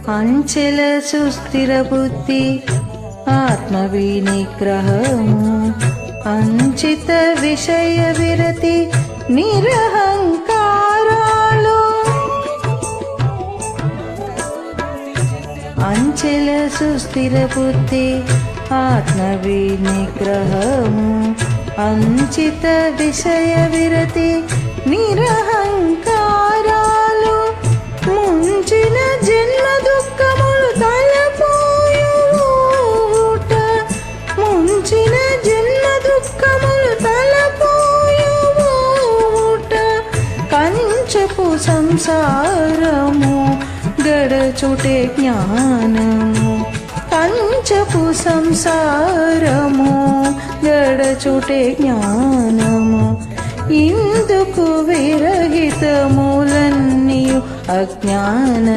అంచెల సుస్థిర బుద్ధి ఆత్మవినిగ్రహము అంచిత విషయ విరతి నిరహంకారాలు అంచెల సుస్థిర బుద్ధి ఆత్మవినిగ్రహము అంచిత విషయ విరతి నిరహంకారాలు ముంచిన జన్మ దుఃఖములు తలపోయుట ముంచిన జన్మ దుఃఖములు తలపోయుట కంచపు సంసారము గడచుటే జ్ఞానము కంచపు సంసారము గడచుటే జ్ఞానము ఇందుకు విరహితములన్నీయు అజ్ఞానము